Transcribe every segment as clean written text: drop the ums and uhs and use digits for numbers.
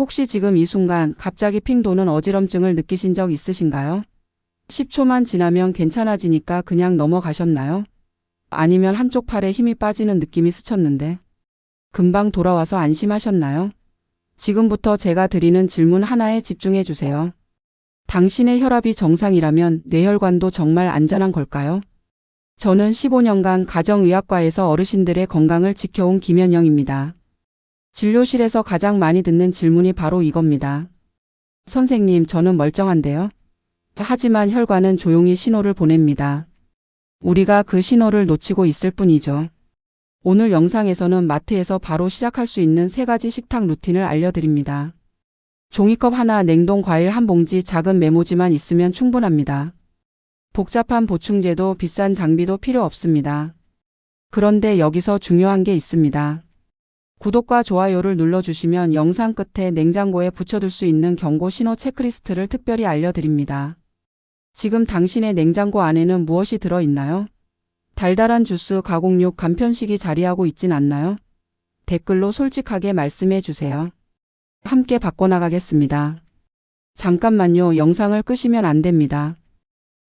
혹시 지금 이 순간 갑자기 핑 도는 어지럼증을 느끼신 적 있으신가요? 10초만 지나면 괜찮아지니까 그냥 넘어가셨나요? 아니면 한쪽 팔에 힘이 빠지는 느낌이 스쳤는데 금방 돌아와서 안심하셨나요? 지금부터 제가 드리는 질문 하나에 집중해 주세요. 당신의 혈압이 정상이라면 뇌혈관도 정말 안전한 걸까요? 저는 15년간 가정의학과에서 어르신들의 건강을 지켜온 김현영입니다. 진료실에서 가장 많이 듣는 질문이 바로 이겁니다. 선생님, 저는 멀쩡한데요? 하지만 혈관은 조용히 신호를 보냅니다. 우리가 그 신호를 놓치고 있을 뿐이죠. 오늘 영상에서는 마트에서 바로 시작할 수 있는 3가지 식탁 루틴을 알려드립니다. 종이컵 하나, 냉동 과일 한 봉지, 작은 메모지만 있으면 충분합니다. 복잡한 보충제도 비싼 장비도 필요 없습니다. 그런데 여기서 중요한 게 있습니다. 구독과 좋아요를 눌러주시면 영상 끝에 냉장고에 붙여둘 수 있는 경고 신호 체크리스트를 특별히 알려드립니다. 지금 당신의 냉장고 안에는 무엇이 들어있나요? 달달한 주스, 가공육, 간편식이 자리하고 있진 않나요? 댓글로 솔직하게 말씀해 주세요. 함께 바꿔나가겠습니다. 잠깐만요. 영상을 끄시면 안 됩니다.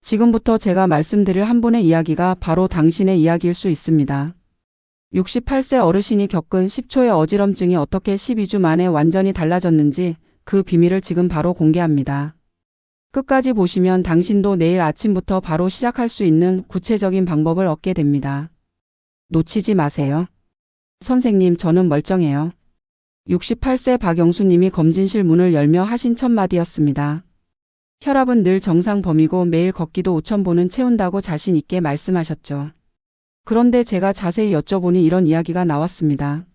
지금부터 제가 말씀드릴 한 분의 이야기가 바로 당신의 이야기일 수 있습니다. 68세 어르신이 겪은 10초의 어지럼증이 어떻게 12주 만에 완전히 달라졌는지 그 비밀을 지금 바로 공개합니다. 끝까지 보시면 당신도 내일 아침부터 바로 시작할 수 있는 구체적인 방법을 얻게 됩니다. 놓치지 마세요. 선생님, 저는 멀쩡해요. 68세 박영수님이 검진실 문을 열며 하신 첫 마디였습니다. 혈압은 늘 정상 범위고 매일 걷기도 5,000보는 채운다고 자신 있게 말씀하셨죠. 그런데 제가 자세히 여쭤보니 이런 이야기가 나왔습니다.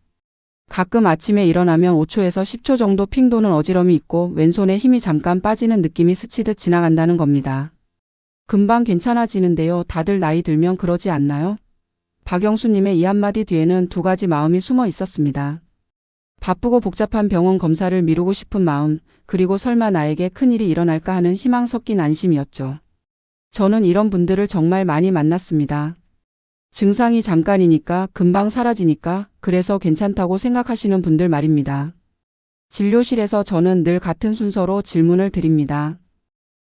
가끔 아침에 일어나면 5초에서 10초 정도 핑 도는 어지럼이 있고 왼손에 힘이 잠깐 빠지는 느낌이 스치듯 지나간다는 겁니다. 금방 괜찮아지는데요. 다들 나이 들면 그러지 않나요? 박영수님의 이 한마디 뒤에는 2가지 마음이 숨어 있었습니다. 바쁘고 복잡한 병원 검사를 미루고 싶은 마음, 그리고 설마 나에게 큰일이 일어날까 하는 희망 섞인 안심이었죠. 저는 이런 분들을 정말 많이 만났습니다. 증상이 잠깐이니까, 금방 사라지니까, 그래서 괜찮다고 생각하시는 분들 말입니다. 진료실에서 저는 늘 같은 순서로 질문을 드립니다.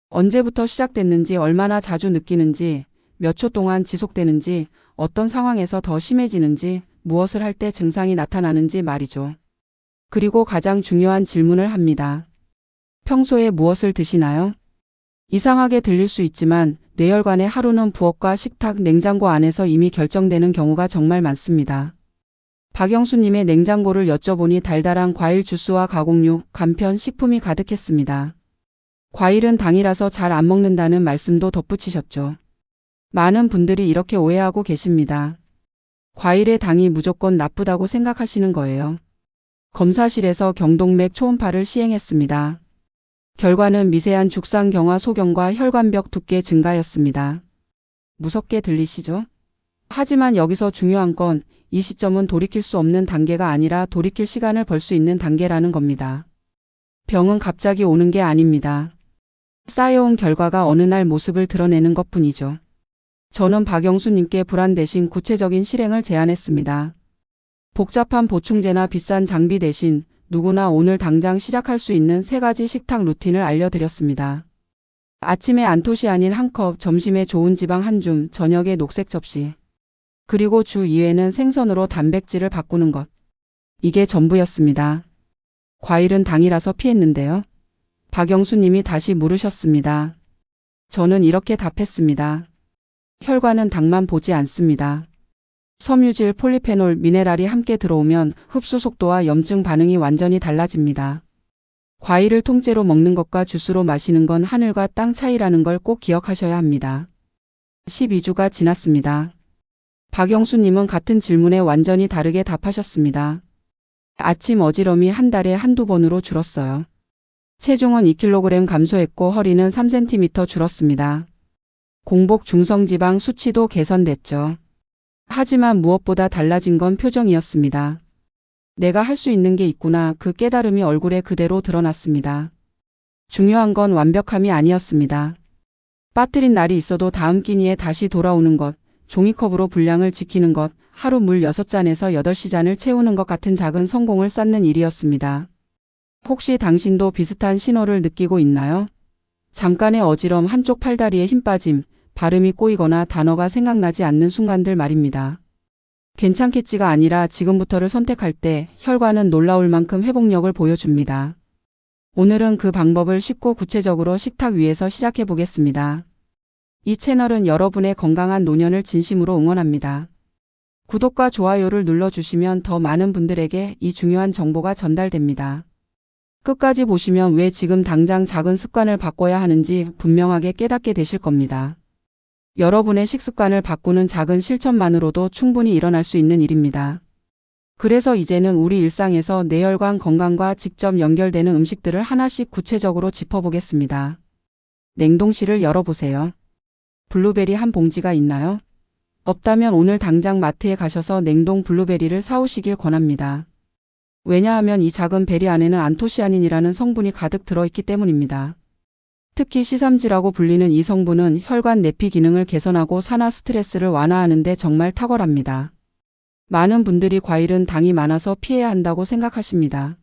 언제부터 시작됐는지, 얼마나 자주 느끼는지, 몇 초 동안 지속되는지, 어떤 상황에서 더 심해지는지, 무엇을 할 때 증상이 나타나는지 말이죠. 그리고 가장 중요한 질문을 합니다. 평소에 무엇을 드시나요? 이상하게 들릴 수 있지만 뇌혈관의 하루는 부엌과 식탁, 냉장고 안에서 이미 결정되는 경우가 정말 많습니다. 박영수님의 냉장고를 여쭤보니 달달한 과일 주스와 가공육, 간편 식품이 가득했습니다. 과일은 당이라서 잘 안 먹는다는 말씀도 덧붙이셨죠. 많은 분들이 이렇게 오해하고 계십니다. 과일의 당이 무조건 나쁘다고 생각하시는 거예요. 검사실에서 경동맥 초음파를 시행했습니다. 결과는 미세한 죽상경화 소경과 혈관벽 두께 증가였습니다. 무섭게 들리시죠? 하지만 여기서 중요한 건 이 시점은 돌이킬 수 없는 단계가 아니라 돌이킬 시간을 벌 수 있는 단계라는 겁니다. 병은 갑자기 오는 게 아닙니다. 쌓여온 결과가 어느 날 모습을 드러내는 것뿐이죠. 저는 박영수님께 불안 대신 구체적인 실행을 제안했습니다. 복잡한 보충제나 비싼 장비 대신 누구나 오늘 당장 시작할 수 있는 3가지 식탁 루틴을 알려드렸습니다. 아침에 안토시아닌 1컵, 점심에 좋은 지방 1줌, 저녁에 녹색 접시. 그리고 주 2회는 생선으로 단백질을 바꾸는 것. 이게 전부였습니다. 과일은 당이라서 피했는데요. 박영수님이 다시 물으셨습니다. 저는 이렇게 답했습니다. 혈관은 당만 보지 않습니다. 섬유질, 폴리페놀, 미네랄이 함께 들어오면 흡수 속도와 염증 반응이 완전히 달라집니다. 과일을 통째로 먹는 것과 주스로 마시는 건 하늘과 땅 차이라는 걸 꼭 기억하셔야 합니다. 12주가 지났습니다. 박영수님은 같은 질문에 완전히 다르게 답하셨습니다. 아침 어지럼이 한 달에 1~2번으로 줄었어요. 체중은 2kg 감소했고 허리는 3cm 줄었습니다. 공복 중성지방 수치도 개선됐죠. 하지만 무엇보다 달라진 건 표정이었습니다. 내가 할 수 있는 게 있구나, 그 깨달음이 얼굴에 그대로 드러났습니다. 중요한 건 완벽함이 아니었습니다. 빠뜨린 날이 있어도 다음 끼니에 다시 돌아오는 것, 종이컵으로 분량을 지키는 것, 하루 물 6잔에서 8시잔을 채우는 것 같은 작은 성공을 쌓는 일이었습니다. 혹시 당신도 비슷한 신호를 느끼고 있나요? 잠깐의 어지럼, 한쪽 팔다리에 힘 빠짐, 발음이 꼬이거나 단어가 생각나지 않는 순간들 말입니다. 괜찮겠지가 아니라 지금부터를 선택할 때 혈관은 놀라울 만큼 회복력을 보여줍니다. 오늘은 그 방법을 쉽고 구체적으로 식탁 위에서 시작해 보겠습니다. 이 채널은 여러분의 건강한 노년을 진심으로 응원합니다. 구독과 좋아요를 눌러주시면 더 많은 분들에게 이 중요한 정보가 전달됩니다. 끝까지 보시면 왜 지금 당장 작은 습관을 바꿔야 하는지 분명하게 깨닫게 되실 겁니다. 여러분의 식습관을 바꾸는 작은 실천만으로도 충분히 일어날 수 있는 일입니다. 그래서 이제는 우리 일상에서 뇌혈관 건강과 직접 연결되는 음식들을 하나씩 구체적으로 짚어보겠습니다. 냉동실을 열어보세요. 블루베리 한 봉지가 있나요? 없다면 오늘 당장 마트에 가셔서 냉동 블루베리를 사오시길 권합니다. 왜냐하면 이 작은 베리 안에는 안토시아닌이라는 성분이 가득 들어있기 때문입니다. 특히 C3지라고 불리는 이 성분은 혈관 내피 기능을 개선하고 산화 스트레스를 완화하는 데 정말 탁월합니다. 많은 분들이 과일은 당이 많아서 피해야 한다고 생각하십니다.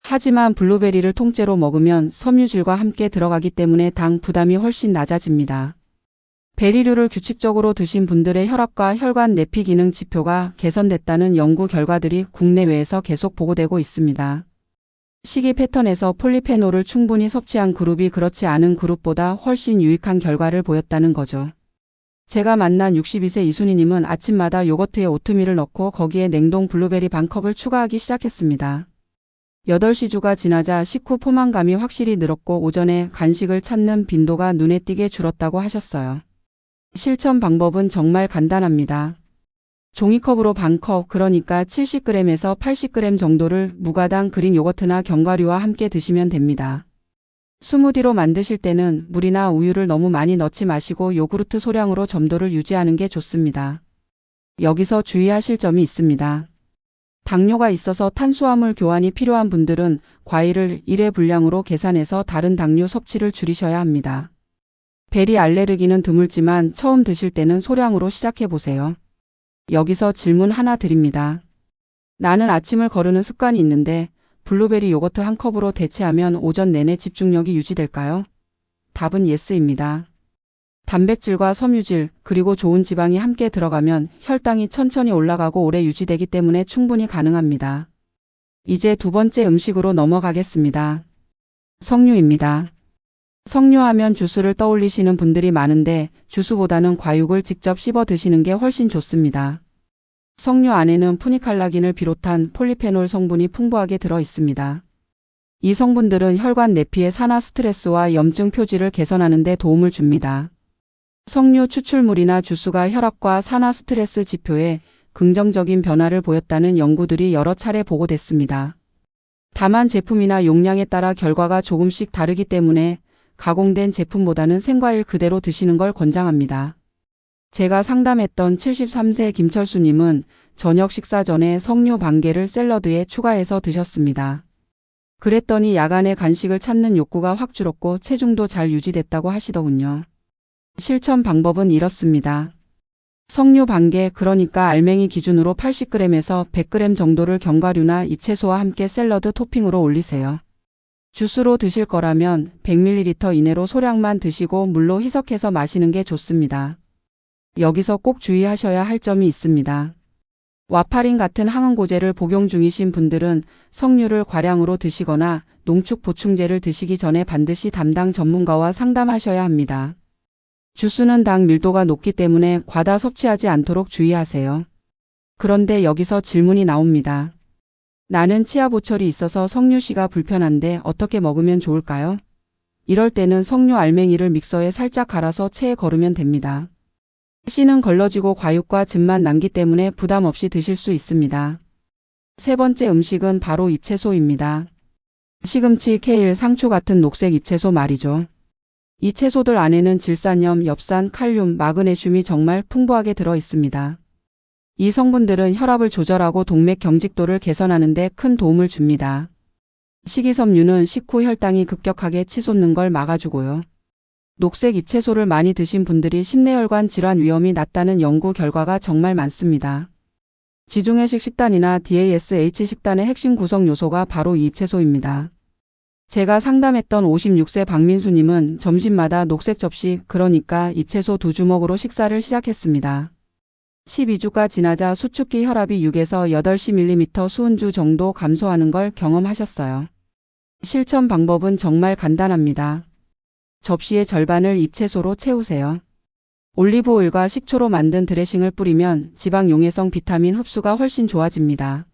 하지만 블루베리를 통째로 먹으면 섬유질과 함께 들어가기 때문에 당 부담이 훨씬 낮아집니다. 베리류를 규칙적으로 드신 분들의 혈압과 혈관 내피 기능 지표가 개선됐다는 연구 결과들이 국내외에서 계속 보고되고 있습니다. 식이 패턴에서 폴리페놀을 충분히 섭취한 그룹이 그렇지 않은 그룹보다 훨씬 유익한 결과를 보였다는 거죠. 제가 만난 62세 이순희님은 아침마다 요거트에 오트밀을 넣고 거기에 냉동 블루베리 반컵을 추가하기 시작했습니다. 8시주가 지나자 식후 포만감이 확실히 늘었고 오전에 간식을 찾는 빈도가 눈에 띄게 줄었다고 하셨어요. 실천 방법은 정말 간단합니다. 종이컵으로 반컵, 그러니까 70g에서 80g 정도를 무가당 그린 요거트나 견과류와 함께 드시면 됩니다. 스무디로 만드실 때는 물이나 우유를 너무 많이 넣지 마시고 요구르트 소량으로 점도를 유지하는 게 좋습니다. 여기서 주의하실 점이 있습니다. 당뇨가 있어서 탄수화물 교환이 필요한 분들은 과일을 1회 분량으로 계산해서 다른 당류 섭취를 줄이셔야 합니다. 베리 알레르기는 드물지만 처음 드실 때는 소량으로 시작해 보세요. 여기서 질문 하나 드립니다. 나는 아침을 거르는 습관이 있는데 블루베리 요거트 한 컵으로 대체하면 오전 내내 집중력이 유지될까요? 답은 예스입니다. 단백질과 섬유질 그리고 좋은 지방이 함께 들어가면 혈당이 천천히 올라가고 오래 유지되기 때문에 충분히 가능합니다. 이제 두 번째 음식으로 넘어가겠습니다. 석류입니다. 석류하면 주스를 떠올리시는 분들이 많은데 주스보다는 과육을 직접 씹어 드시는 게 훨씬 좋습니다. 석류 안에는 푸니칼라긴을 비롯한 폴리페놀 성분이 풍부하게 들어 있습니다. 이 성분들은 혈관 내피의 산화 스트레스와 염증 표지를 개선하는 데 도움을 줍니다. 석류 추출물이나 주스가 혈압과 산화 스트레스 지표에 긍정적인 변화를 보였다는 연구들이 여러 차례 보고됐습니다. 다만 제품이나 용량에 따라 결과가 조금씩 다르기 때문에 가공된 제품보다는 생과일 그대로 드시는 걸 권장합니다. 제가 상담했던 73세 김철수님은 저녁 식사 전에 석류 반 개를 샐러드에 추가해서 드셨습니다. 그랬더니 야간에 간식을 찾는 욕구가 확 줄었고 체중도 잘 유지됐다고 하시더군요. 실천 방법은 이렇습니다. 석류 반 개, 그러니까 알맹이 기준으로 80g에서 100g 정도를 견과류나 잎채소와 함께 샐러드 토핑으로 올리세요. 주스로 드실 거라면 100ml 이내로 소량만 드시고 물로 희석해서 마시는 게 좋습니다. 여기서 꼭 주의하셔야 할 점이 있습니다. 와파린 같은 항응고제를 복용 중이신 분들은 석류를 과량으로 드시거나 농축 보충제를 드시기 전에 반드시 담당 전문가와 상담하셔야 합니다. 주스는 당 밀도가 높기 때문에 과다 섭취하지 않도록 주의하세요. 그런데 여기서 질문이 나옵니다. 나는 치아 보철이 있어서 석류씨가 불편한데 어떻게 먹으면 좋을까요? 이럴 때는 석류 알맹이를 믹서에 살짝 갈아서 체에 거르면 됩니다. 씨는 걸러지고 과육과 즙만 남기 때문에 부담 없이 드실 수 있습니다. 세 번째 음식은 바로 잎채소입니다. 시금치, 케일, 상추 같은 녹색 잎채소 말이죠. 이 채소들 안에는 질산염, 엽산, 칼륨, 마그네슘이 정말 풍부하게 들어 있습니다. 이 성분들은 혈압을 조절하고 동맥 경직도를 개선하는 데 큰 도움을 줍니다. 식이섬유는 식후 혈당이 급격하게 치솟는 걸 막아주고요. 녹색 잎채소를 많이 드신 분들이 심내혈관 질환 위험이 낮다는 연구 결과가 정말 많습니다. 지중해식 식단이나 DASH 식단의 핵심 구성 요소가 바로 이 잎채소입니다. 제가 상담했던 56세 박민수님은 점심마다 녹색 접시, 그러니까 잎채소 2주먹으로 식사를 시작했습니다. 12주가 지나자 수축기 혈압이 6에서 8cm 수은주 정도 감소하는 걸 경험하셨어요. 실천 방법은 정말 간단합니다. 접시의 절반을 잎채소로 채우세요. 올리브오일과 식초로 만든 드레싱을 뿌리면 지방 용해성 비타민 흡수가 훨씬 좋아집니다.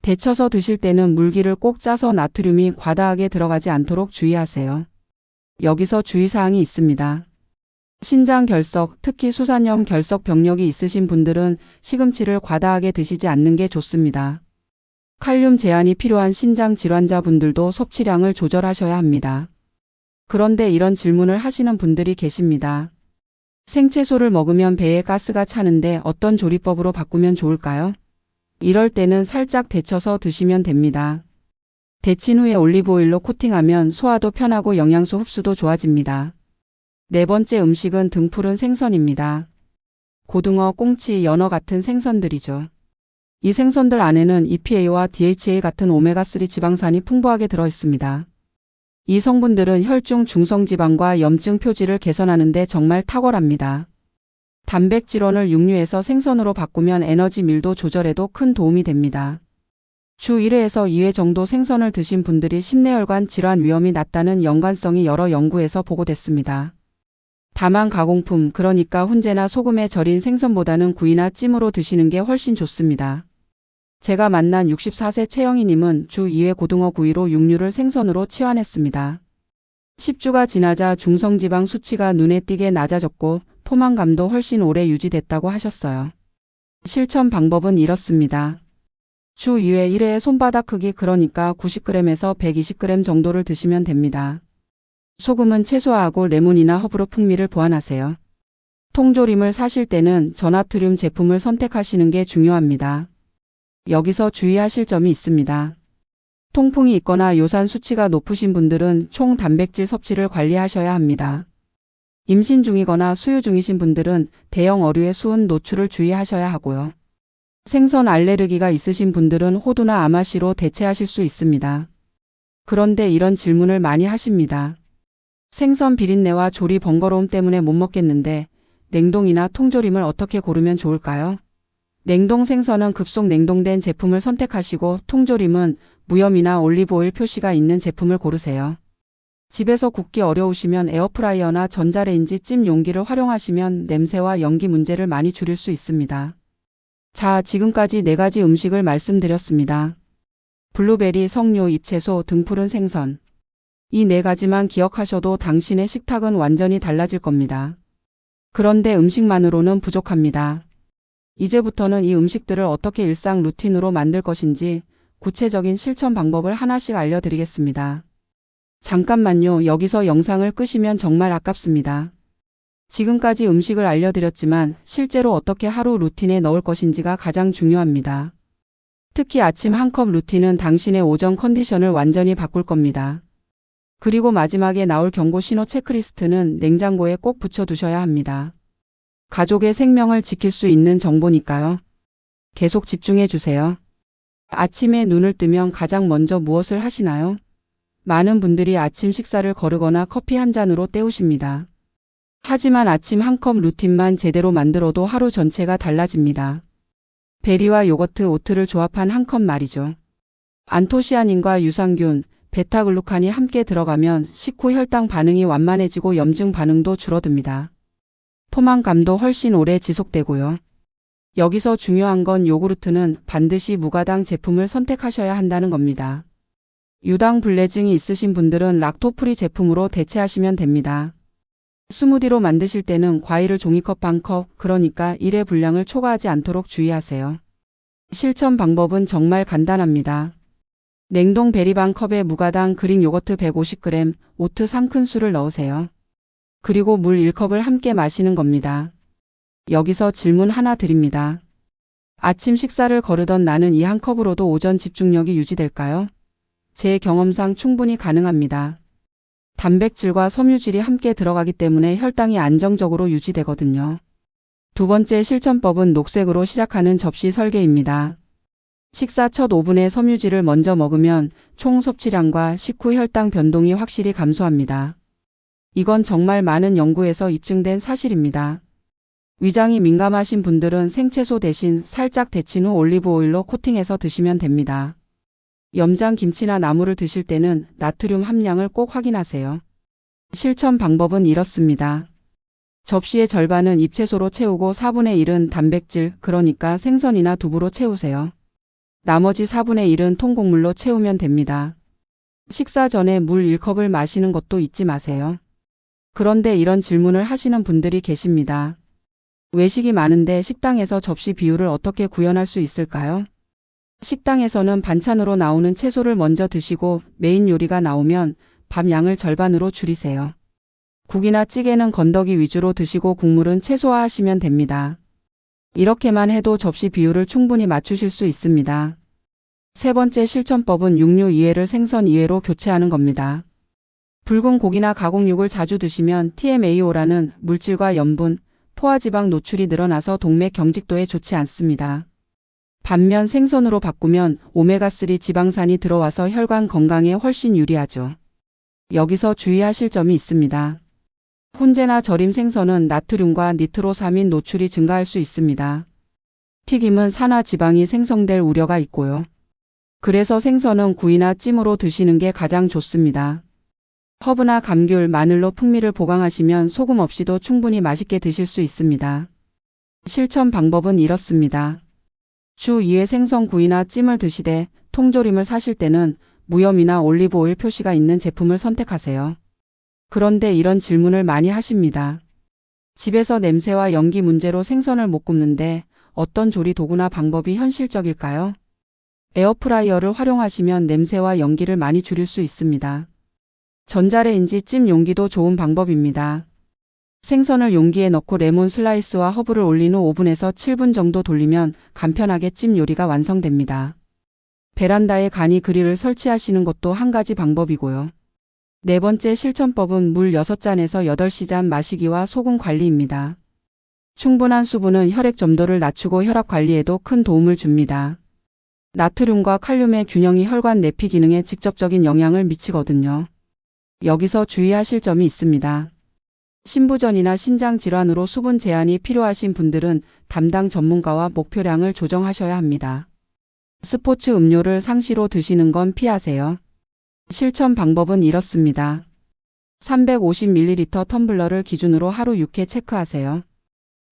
데쳐서 드실 때는 물기를 꼭 짜서 나트륨이 과다하게 들어가지 않도록 주의하세요. 여기서 주의사항이 있습니다. 신장 결석, 특히 수산염 결석 병력이 있으신 분들은 시금치를 과다하게 드시지 않는 게 좋습니다. 칼륨 제한이 필요한 신장 질환자분들도 섭취량을 조절하셔야 합니다. 그런데 이런 질문을 하시는 분들이 계십니다. 생채소를 먹으면 배에 가스가 차는데 어떤 조리법으로 바꾸면 좋을까요? 이럴 때는 살짝 데쳐서 드시면 됩니다. 데친 후에 올리브오일로 코팅하면 소화도 편하고 영양소 흡수도 좋아집니다. 네 번째 음식은 등푸른 생선입니다. 고등어, 꽁치, 연어 같은 생선들이죠. 이 생선들 안에는 EPA와 DHA 같은 오메가3 지방산이 풍부하게 들어있습니다. 이 성분들은 혈중 중성지방과 염증 표지를 개선하는 데 정말 탁월합니다. 단백질원을 육류에서 생선으로 바꾸면 에너지 밀도 조절에도 큰 도움이 됩니다. 주 1회에서 2회 정도 생선을 드신 분들이 심내혈관 질환 위험이 낮다는 연관성이 여러 연구에서 보고됐습니다. 다만 가공품, 그러니까 훈제나 소금에 절인 생선보다는 구이나 찜으로 드시는 게 훨씬 좋습니다. 제가 만난 64세 최영희님은 주 2회 고등어 구이로 육류를 생선으로 치환했습니다. 10주가 지나자 중성지방 수치가 눈에 띄게 낮아졌고 포만감도 훨씬 오래 유지됐다고 하셨어요. 실천 방법은 이렇습니다. 주 2회 1회의 손바닥 크기, 그러니까 90g에서 120g 정도를 드시면 됩니다. 소금은 최소화하고 레몬이나 허브로 풍미를 보완하세요. 통조림을 사실 때는 저나트륨 제품을 선택하시는 게 중요합니다. 여기서 주의하실 점이 있습니다. 통풍이 있거나 요산 수치가 높으신 분들은 총 단백질 섭취를 관리하셔야 합니다. 임신 중이거나 수유 중이신 분들은 대형 어류의 수은 노출을 주의하셔야 하고요. 생선 알레르기가 있으신 분들은 호두나 아마시로 대체하실 수 있습니다. 그런데 이런 질문을 많이 하십니다. 생선 비린내와 조리 번거로움 때문에 못 먹겠는데 냉동이나 통조림을 어떻게 고르면 좋을까요? 냉동 생선은 급속 냉동된 제품을 선택하시고 통조림은 무염이나 올리브오일 표시가 있는 제품을 고르세요. 집에서 굽기 어려우시면 에어프라이어나 전자레인지 찜 용기를 활용하시면 냄새와 연기 문제를 많이 줄일 수 있습니다. 자, 지금까지 4가지 음식을 말씀드렸습니다. 블루베리, 석류, 잎채소, 등푸른 생선. 이 4가지만 기억하셔도 당신의 식탁은 완전히 달라질 겁니다. 그런데 음식만으로는 부족합니다. 이제부터는 이 음식들을 어떻게 일상 루틴으로 만들 것인지 구체적인 실천 방법을 하나씩 알려드리겠습니다. 잠깐만요. 여기서 영상을 끄시면 정말 아깝습니다. 지금까지 음식을 알려드렸지만 실제로 어떻게 하루 루틴에 넣을 것인지가 가장 중요합니다. 특히 아침 한 컵 루틴은 당신의 오전 컨디션을 완전히 바꿀 겁니다. 그리고 마지막에 나올 경고 신호 체크리스트는 냉장고에 꼭 붙여두셔야 합니다. 가족의 생명을 지킬 수 있는 정보니까요. 계속 집중해 주세요. 아침에 눈을 뜨면 가장 먼저 무엇을 하시나요? 많은 분들이 아침 식사를 거르거나 커피 한 잔으로 때우십니다. 하지만 아침 한 컵 루틴만 제대로 만들어도 하루 전체가 달라집니다. 베리와 요거트, 오트를 조합한 한 컵 말이죠. 안토시아닌과 유산균, 베타글루칸이 함께 들어가면 식후 혈당 반응이 완만해지고 염증 반응도 줄어듭니다. 포만감도 훨씬 오래 지속되고요. 여기서 중요한 건 요구르트는 반드시 무가당 제품을 선택하셔야 한다는 겁니다. 유당 불내증이 있으신 분들은 락토프리 제품으로 대체하시면 됩니다. 스무디로 만드실 때는 과일을 종이컵 반 컵, 그러니까 1회 분량을 초과하지 않도록 주의하세요. 실천 방법은 정말 간단합니다. 냉동 베리 반 컵에 무가당 그릭 요거트 150g, 오트 3큰술을 넣으세요. 그리고 물 1컵을 함께 마시는 겁니다. 여기서 질문 하나 드립니다. 아침 식사를 거르던 나는 이 한 컵으로도 오전 집중력이 유지될까요? 제 경험상 충분히 가능합니다. 단백질과 섬유질이 함께 들어가기 때문에 혈당이 안정적으로 유지되거든요. 두 번째 실천법은 녹색으로 시작하는 접시 설계입니다. 식사 첫 5분에 섬유질을 먼저 먹으면 총 섭취량과 식후 혈당 변동이 확실히 감소합니다. 이건 정말 많은 연구에서 입증된 사실입니다. 위장이 민감하신 분들은 생채소 대신 살짝 데친 후 올리브 오일로 코팅해서 드시면 됩니다. 염장 김치나 나물을 드실 때는 나트륨 함량을 꼭 확인하세요. 실천 방법은 이렇습니다. 접시의 절반은 잎채소로 채우고 4분의 1은 단백질, 그러니까 생선이나 두부로 채우세요. 나머지 4분의 1은 통곡물로 채우면 됩니다. 식사 전에 물 1컵을 마시는 것도 잊지 마세요. 그런데 이런 질문을 하시는 분들이 계십니다. 외식이 많은데 식당에서 접시 비율을 어떻게 구현할 수 있을까요? 식당에서는 반찬으로 나오는 채소를 먼저 드시고 메인 요리가 나오면 밥 양을 절반으로 줄이세요. 국이나 찌개는 건더기 위주로 드시고 국물은 최소화하시면 됩니다. 이렇게만 해도 접시 비율을 충분히 맞추실 수 있습니다. 세 번째 실천법은 육류 이외를 생선 이외로 교체하는 겁니다. 붉은 고기나 가공육을 자주 드시면 TMAO라는 물질과 염분, 포화지방 노출이 늘어나서 동맥 경직도에 좋지 않습니다. 반면 생선으로 바꾸면 오메가3 지방산이 들어와서 혈관 건강에 훨씬 유리하죠. 여기서 주의하실 점이 있습니다. 훈제나 절임 생선은 나트륨과 니트로사민 노출이 증가할 수 있습니다. 튀김은 산화 지방이 생성될 우려가 있고요. 그래서 생선은 구이나 찜으로 드시는 게 가장 좋습니다. 허브나 감귤, 마늘로 풍미를 보강하시면 소금 없이도 충분히 맛있게 드실 수 있습니다. 실천 방법은 이렇습니다. 주 2회 생선 구이나 찜을 드시되 통조림을 사실 때는 무염이나 올리브 오일 표시가 있는 제품을 선택하세요. 그런데 이런 질문을 많이 하십니다. 집에서 냄새와 연기 문제로 생선을 못 굽는데 어떤 조리 도구나 방법이 현실적일까요? 에어프라이어를 활용하시면 냄새와 연기를 많이 줄일 수 있습니다. 전자레인지 찜 용기도 좋은 방법입니다. 생선을 용기에 넣고 레몬 슬라이스와 허브를 올린 후 5분에서 7분 정도 돌리면 간편하게 찜 요리가 완성됩니다. 베란다에 간이 그릴을 설치하시는 것도 한 가지 방법이고요. 네 번째 실천법은 물 6잔에서 8시잔 마시기와 소금 관리입니다. 충분한 수분은 혈액 점도를 낮추고 혈압 관리에도 큰 도움을 줍니다. 나트륨과 칼륨의 균형이 혈관 내피 기능에 직접적인 영향을 미치거든요. 여기서 주의하실 점이 있습니다. 신부전이나 신장 질환으로 수분 제한이 필요하신 분들은 담당 전문가와 목표량을 조정하셔야 합니다. 스포츠 음료를 상시로 드시는 건 피하세요. 실천 방법은 이렇습니다. 350ml 텀블러를 기준으로 하루 6회 체크하세요.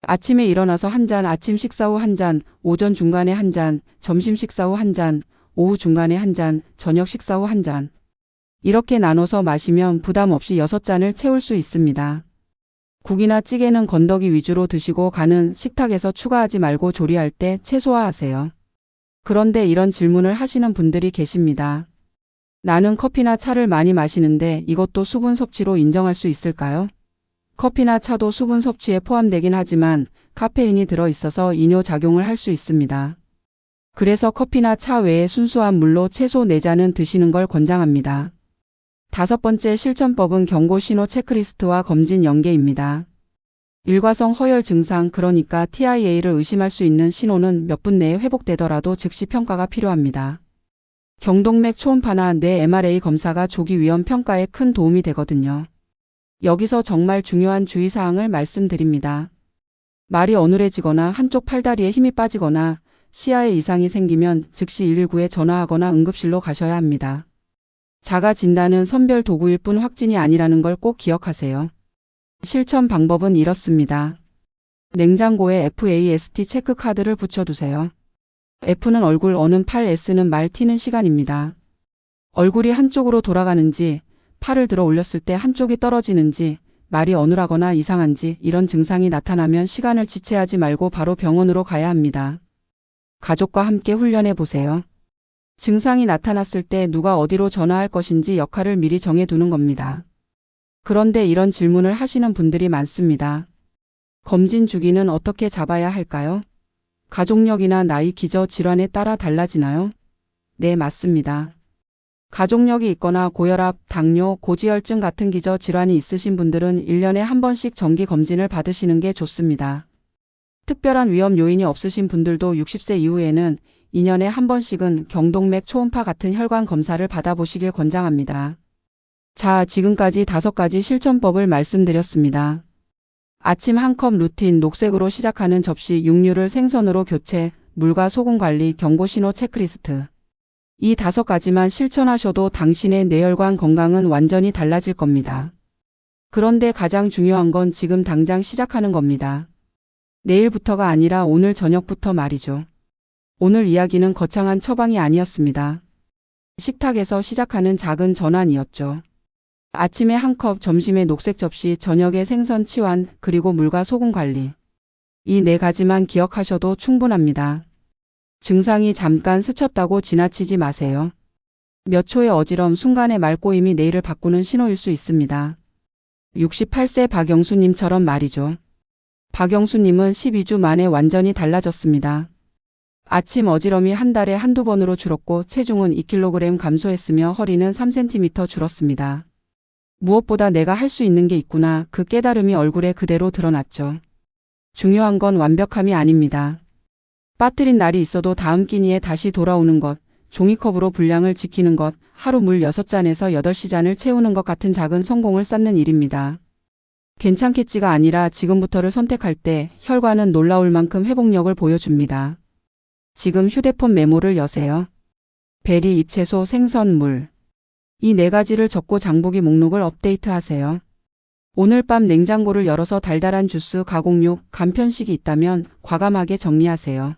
아침에 일어나서 한 잔, 아침 식사 후 한 잔, 오전 중간에 한 잔, 점심 식사 후 한 잔, 오후 중간에 한 잔, 저녁 식사 후 한 잔. 이렇게 나눠서 마시면 부담 없이 6잔을 채울 수 있습니다. 국이나 찌개는 건더기 위주로 드시고 간은 식탁에서 추가하지 말고 조리할 때 최소화하세요. 그런데 이런 질문을 하시는 분들이 계십니다. 나는 커피나 차를 많이 마시는데 이것도 수분 섭취로 인정할 수 있을까요? 커피나 차도 수분 섭취에 포함되긴 하지만 카페인이 들어있어서 이뇨 작용을 할 수 있습니다. 그래서 커피나 차 외에 순수한 물로 최소 4잔은 드시는 걸 권장합니다. 다섯 번째 실천법은 경고 신호 체크리스트와 검진 연계입니다. 일과성 허혈 증상, 그러니까 TIA를 의심할 수 있는 신호는 몇 분 내에 회복되더라도 즉시 평가가 필요합니다. 경동맥 초음파나 뇌 MRA 검사가 조기 위험 평가에 큰 도움이 되거든요. 여기서 정말 중요한 주의사항을 말씀드립니다. 말이 어눌해지거나 한쪽 팔다리에 힘이 빠지거나 시야에 이상이 생기면 즉시 119에 전화하거나 응급실로 가셔야 합니다. 자가 진단은 선별 도구일 뿐 확진이 아니라는 걸 꼭 기억하세요. 실천 방법은 이렇습니다. 냉장고에 FAST 체크카드를 붙여두세요. F는 얼굴, 어는 팔, S는 말, T는 시간입니다. 얼굴이 한쪽으로 돌아가는지, 팔을 들어 올렸을 때 한쪽이 떨어지는지, 말이 어눌하거나 이상한지 이런 증상이 나타나면 시간을 지체하지 말고 바로 병원으로 가야 합니다. 가족과 함께 훈련해 보세요. 증상이 나타났을 때 누가 어디로 전화할 것인지 역할을 미리 정해두는 겁니다. 그런데 이런 질문을 하시는 분들이 많습니다. 검진 주기는 어떻게 잡아야 할까요? 가족력이나 나이, 기저, 질환에 따라 달라지나요? 네, 맞습니다. 가족력이 있거나 고혈압, 당뇨, 고지혈증 같은 기저 질환이 있으신 분들은 1년에 한 번씩 정기 검진을 받으시는 게 좋습니다. 특별한 위험 요인이 없으신 분들도 60세 이후에는 2년에 한 번씩은 경동맥 초음파 같은 혈관 검사를 받아보시길 권장합니다. 자, 지금까지 5가지 실천법을 말씀드렸습니다. 아침 한 컵 루틴 녹색으로 시작하는 접시 육류를 생선으로 교체, 물과 소금 관리, 경고신호 체크리스트. 이 5가지만 실천하셔도 당신의 뇌혈관 건강은 완전히 달라질 겁니다. 그런데 가장 중요한 건 지금 당장 시작하는 겁니다. 내일부터가 아니라 오늘 저녁부터 말이죠. 오늘 이야기는 거창한 처방이 아니었습니다. 식탁에서 시작하는 작은 전환이었죠. 아침에 한 컵, 점심에 녹색 접시, 저녁에 생선 치환, 그리고 물과 소금 관리. 이 4가지만 기억하셔도 충분합니다. 증상이 잠깐 스쳤다고 지나치지 마세요. 몇 초의 어지럼, 순간의 말꼬임이 내일을 바꾸는 신호일 수 있습니다. 68세 박영수님처럼 말이죠. 박영수님은 12주 만에 완전히 달라졌습니다. 아침 어지럼이 한 달에 한두 번으로 줄었고 체중은 2kg 감소했으며 허리는 3cm 줄었습니다. 무엇보다 내가 할 수 있는 게 있구나, 그 깨달음이 얼굴에 그대로 드러났죠. 중요한 건 완벽함이 아닙니다. 빠뜨린 날이 있어도 다음 끼니에 다시 돌아오는 것, 종이컵으로 분량을 지키는 것, 하루 물 6잔에서 8시잔을 채우는 것 같은 작은 성공을 쌓는 일입니다. 괜찮겠지가 아니라 지금부터를 선택할 때 혈관은 놀라울 만큼 회복력을 보여줍니다. 지금 휴대폰 메모를 여세요. 베리, 잎채소, 생선, 물. 이 4가지를 적고 장보기 목록을 업데이트하세요. 오늘 밤 냉장고를 열어서 달달한 주스, 가공육, 간편식이 있다면 과감하게 정리하세요.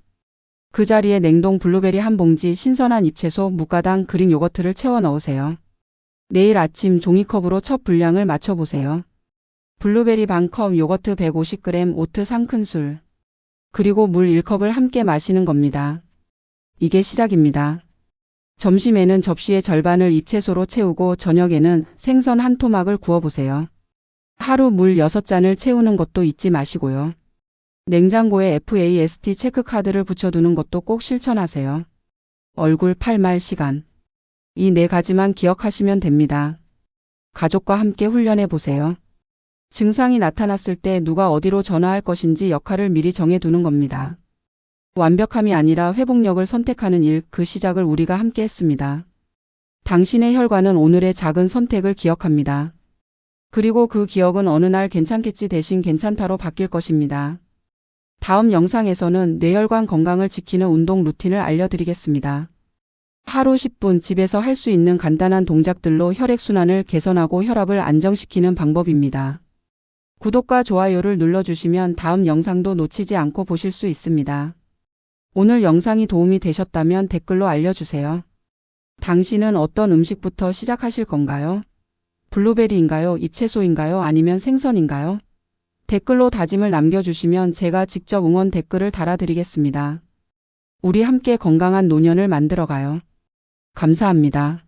그 자리에 냉동 블루베리 한 봉지, 신선한 잎채소, 무가당, 그릭 요거트를 채워 넣으세요. 내일 아침 종이컵으로 첫 분량을 맞춰보세요. 블루베리 반컵, 요거트 150g, 오트 3큰술. 그리고 물 1컵을 함께 마시는 겁니다. 이게 시작입니다. 점심에는 접시의 절반을 잎채소로 채우고 저녁에는 생선 한 토막을 구워보세요. 하루 물 6잔을 채우는 것도 잊지 마시고요. 냉장고에 FAST 체크카드를 붙여두는 것도 꼭 실천하세요. 얼굴, 팔, 말, 시간. 이 4가지만 기억하시면 됩니다. 가족과 함께 훈련해 보세요. 증상이 나타났을 때 누가 어디로 전화할 것인지 역할을 미리 정해두는 겁니다. 완벽함이 아니라 회복력을 선택하는 일, 그 시작을 우리가 함께 했습니다. 당신의 혈관은 오늘의 작은 선택을 기억합니다. 그리고 그 기억은 어느 날 괜찮겠지 대신 괜찮다로 바뀔 것입니다. 다음 영상에서는 뇌혈관 건강을 지키는 운동 루틴을 알려드리겠습니다. 하루 10분 집에서 할 수 있는 간단한 동작들로 혈액순환을 개선하고 혈압을 안정시키는 방법입니다. 구독과 좋아요를 눌러주시면 다음 영상도 놓치지 않고 보실 수 있습니다. 오늘 영상이 도움이 되셨다면 댓글로 알려주세요. 당신은 어떤 음식부터 시작하실 건가요? 블루베리인가요? 잎채소인가요? 아니면 생선인가요? 댓글로 다짐을 남겨주시면 제가 직접 응원 댓글을 달아드리겠습니다. 우리 함께 건강한 노년을 만들어가요. 감사합니다.